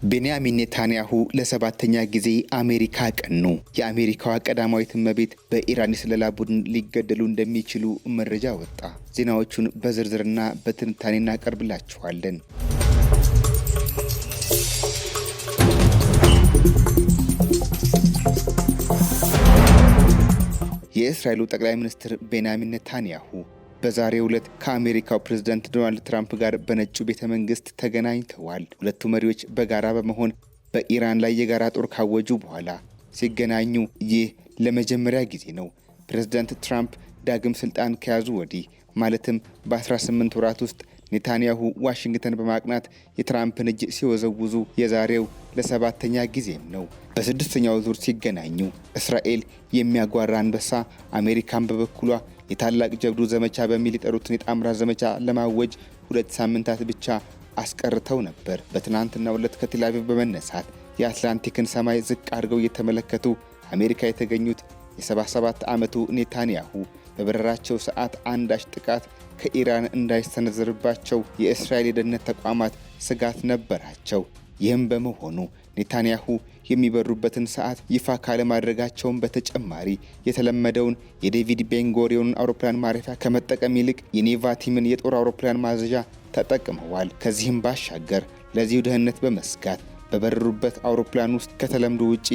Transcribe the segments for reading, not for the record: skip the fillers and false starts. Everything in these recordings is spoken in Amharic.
ቤንያሚን ኔታንያሁ ለሰባተኛ ጊዜ አሜሪካ ቀኑ። የአሜሪካዋ ቀዳማዊት እመቤት በኢራን የስለላ ቡድን ሊገደሉ እንደሚችሉ መረጃ ወጣ። ዜናዎቹን በዝርዝርና በትንታኔ እናቀርብላችኋለን። የእስራኤሉ ጠቅላይ ሚኒስትር ቤንያሚን ኔታንያሁ በዛሬው ዕለት ከአሜሪካው ፕሬዝዳንት ዶናልድ ትራምፕ ጋር በነጩ ቤተ መንግስት ተገናኝተዋል። ሁለቱ መሪዎች በጋራ በመሆን በኢራን ላይ የጋራ ጦር ካወጁ በኋላ ሲገናኙ ይህ ለመጀመሪያ ጊዜ ነው። ፕሬዝዳንት ትራምፕ ዳግም ስልጣን ከያዙ ወዲህ ማለትም በ18 ወራት ውስጥ ኔታንያሁ ዋሽንግተን በማቅናት የትራምፕን እጅ ሲወዘውዙ የዛሬው ለሰባተኛ ጊዜም ነው። በስድስተኛው ዙር ሲገናኙ እስራኤል የሚያጓራ አንበሳ፣ አሜሪካን በበኩሏ የታላቅ ጀብዱ ዘመቻ በሚል የጠሩትን የጣምራ ዘመቻ ለማወጅ 2 ሳምንታት ብቻ አስቀርተው ነበር። በትናንትናው ዕለት ከቴል አቪቭ በመነሳት የአትላንቲክን ሰማይ ዝቅ አድርገው እየተመለከቱ አሜሪካ የተገኙት የ77 ዓመቱ ኔታንያሁ በበረራቸው ሰዓት አንዳች ጥቃት ከኢራን እንዳይሰነዘርባቸው የእስራኤል የደህንነት ተቋማት ስጋት ነበራቸው። ይህም በመሆኑ ኔታንያሁ የሚበሩበትን ሰዓት ይፋ ካለማድረጋቸውን በተጨማሪ የተለመደውን የዴቪድ ቤንጎሪዮን አውሮፕላን ማረፊያ ከመጠቀም ይልቅ የኔቫቲምን የጦር አውሮፕላን ማዘዣ ተጠቅመዋል። ከዚህም ባሻገር ለዚሁ ደህንነት በመስጋት በበረሩበት አውሮፕላን ውስጥ ከተለምዶ ውጪ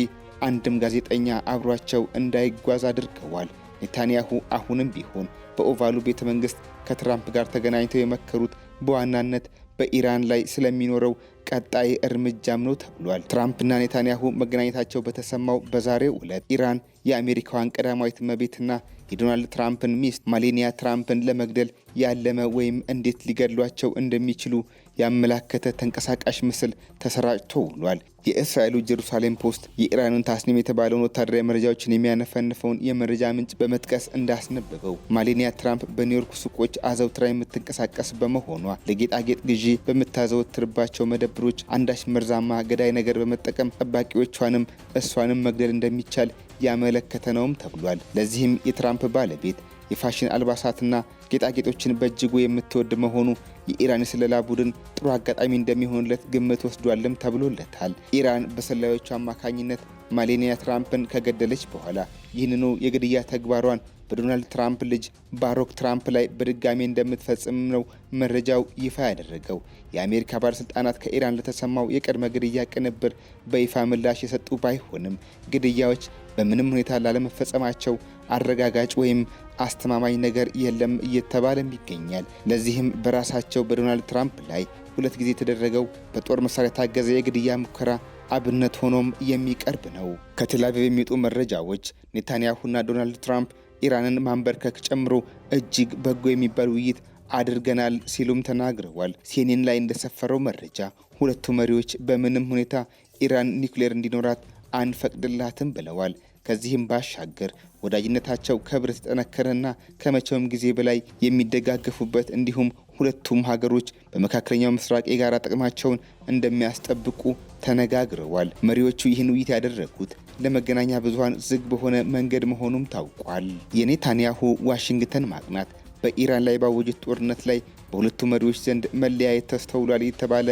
አንድም ጋዜጠኛ አብሯቸው እንዳይጓዝ አድርገዋል። ኔታንያሁ አሁንም ቢሆን በኦቫሉ ቤተ መንግስት ከትራምፕ ጋር ተገናኝተው የመከሩት በዋናነት በኢራን ላይ ስለሚኖረው ቀጣይ እርምጃም ነው ተብሏል። ትራምፕና ኔታንያሁ መገናኘታቸው በተሰማው በዛሬው ዕለት ኢራን የአሜሪካዋን ቀዳማዊት እመቤትና የዶናልድ ትራምፕን ሚስት ማሌኒያ ትራምፕን ለመግደል ያለመ ወይም እንዴት ሊገድሏቸው እንደሚችሉ ያመላከተ ተንቀሳቃሽ ምስል ተሰራጭቶ ውሏል። የእስራኤሉ ጀሩሳሌም ፖስት የኢራንን ታስኒም የተባለውን ወታደራዊ መረጃዎችን የሚያነፈንፈውን የመረጃ ምንጭ በመጥቀስ እንዳስነበበው ማሌኒያ ትራምፕ በኒውዮርክ ሱቆች አዘውትራ የምትንቀሳቀስ በመሆኗ ለጌጣጌጥ ግዢ በምታዘወትርባቸው መደብሮች አንዳች መርዛማ ገዳይ ነገር በመጠቀም ጠባቂዎቿንም እሷንም መግደል እንደሚቻል ያመለከተ ነውም ተብሏል። ለዚህም የትራምፕ ባለቤት የፋሽን አልባሳትና ጌጣጌጦችን በእጅጉ የምትወድ መሆኑ የኢራን የስለላ ቡድን ጥሩ አጋጣሚ እንደሚሆንለት ግምት ወስዷልም ተብሎለታል። ኢራን በሰላዮቹ አማካኝነት ማሌኒያ ትራምፕን ከገደለች በኋላ ይህንኑ የግድያ ተግባሯን በዶናልድ ትራምፕ ልጅ ባሮክ ትራምፕ ላይ በድጋሚ እንደምትፈጽም ነው መረጃው ይፋ ያደረገው። የአሜሪካ ባለስልጣናት ከኢራን ለተሰማው የቅድመ ግድያ ቅንብር በይፋ ምላሽ የሰጡ ባይሆንም ግድያዎች በምንም ሁኔታ ላለመፈጸማቸው አረጋጋጭ ወይም አስተማማኝ ነገር የለም እየተባለም ይገኛል። ለዚህም በራሳቸው በዶናልድ ትራምፕ ላይ 2 ጊዜ የተደረገው በጦር መሳሪያ የታገዘ የግድያ ሙከራ አብነት ሆኖም የሚቀርብ ነው። ከቴል አቪቭ የሚወጡ መረጃዎች ኔታንያሁና ዶናልድ ትራምፕ ኢራንን ማንበርከክ ጨምሮ እጅግ በጎ የሚባል ውይይት አድርገናል ሲሉም ተናግረዋል። ሲኤንኤን ላይ እንደሰፈረው መረጃ ሁለቱ መሪዎች በምንም ሁኔታ ኢራን ኒውክሌር እንዲኖራት አንፈቅድላትም ብለዋል። ከዚህም ባሻገር ወዳጅነታቸው ከብረት የጠነከረና ከመቼውም ጊዜ በላይ የሚደጋገፉበት እንዲሁም ሁለቱም ሀገሮች በመካከለኛው ምስራቅ የጋራ ጥቅማቸውን እንደሚያስጠብቁ ተነጋግረዋል። መሪዎቹ ይህን ውይይት ያደረጉት ለመገናኛ ብዙሃን ዝግ በሆነ መንገድ መሆኑም ታውቋል። የኔታንያሁ ዋሽንግተን ማቅናት በኢራን ላይ ባወጁት ጦርነት ላይ በሁለቱ መሪዎች ዘንድ መለያየት ተስተውሏል የተባለ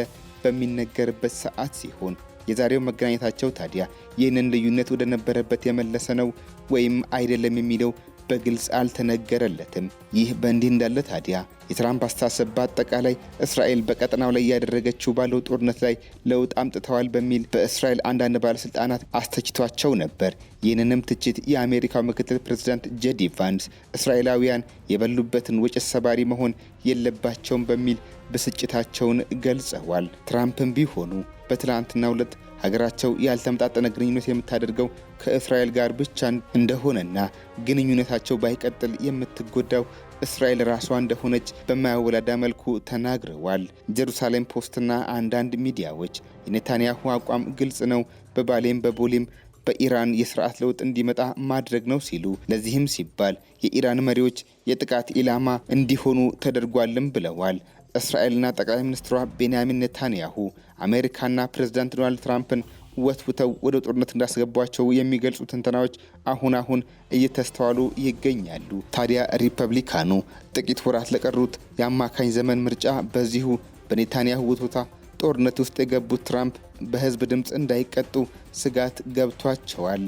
በሚነገርበት ሰዓት ሲሆን የዛሬው መገናኘታቸው ታዲያ ይህንን ልዩነት ወደ ነበረበት የመለሰ ነው ወይም አይደለም የሚለው በግልጽ አልተነገረለትም። ይህ በእንዲህ እንዳለ ታዲያ የትራምፕ አስተሳሰብ በአጠቃላይ እስራኤል በቀጠናው ላይ እያደረገችው ባለው ጦርነት ላይ ለውጥ አምጥተዋል በሚል በእስራኤል አንዳንድ ባለስልጣናት አስተችቷቸው ነበር። ይህንንም ትችት የአሜሪካው ምክትል ፕሬዝዳንት ጄዲ ቫንስ እስራኤላውያን የበሉበትን ወጭት ሰባሪ መሆን የለባቸውም በሚል ብስጭታቸውን ገልጸዋል። ትራምፕም ቢሆኑ በትላንትናው ዕለት ሀገራቸው ያልተመጣጠነ ግንኙነት የምታደርገው ከእስራኤል ጋር ብቻ እንደሆነና ግንኙነታቸው ባይቀጥል የምትጎዳው እስራኤል ራሷ እንደሆነች በማያወላዳ መልኩ ተናግረዋል። ጀሩሳሌም ፖስትና አንዳንድ ሚዲያዎች የኔታንያሁ አቋም ግልጽ ነው፣ በባሌም በቦሌም በኢራን የስርዓት ለውጥ እንዲመጣ ማድረግ ነው ሲሉ፣ ለዚህም ሲባል የኢራን መሪዎች የጥቃት ኢላማ እንዲሆኑ ተደርጓልም ብለዋል። እስራኤልና ጠቅላይ ሚኒስትሯ ቤንያሚን ኔታንያሁ አሜሪካና ፕሬዝዳንት ዶናልድ ትራምፕን ወትውተው ወደ ጦርነት እንዳስገቧቸው የሚገልጹ ትንተናዎች አሁን እየተስተዋሉ ይገኛሉ። ታዲያ ሪፐብሊካኑ ጥቂት ወራት ለቀሩት የአማካኝ ዘመን ምርጫ በዚሁ በኔታንያሁ ውትወታ ጦርነት ውስጥ የገቡት ትራምፕ በህዝብ ድምፅ እንዳይቀጡ ስጋት ገብቷቸዋል።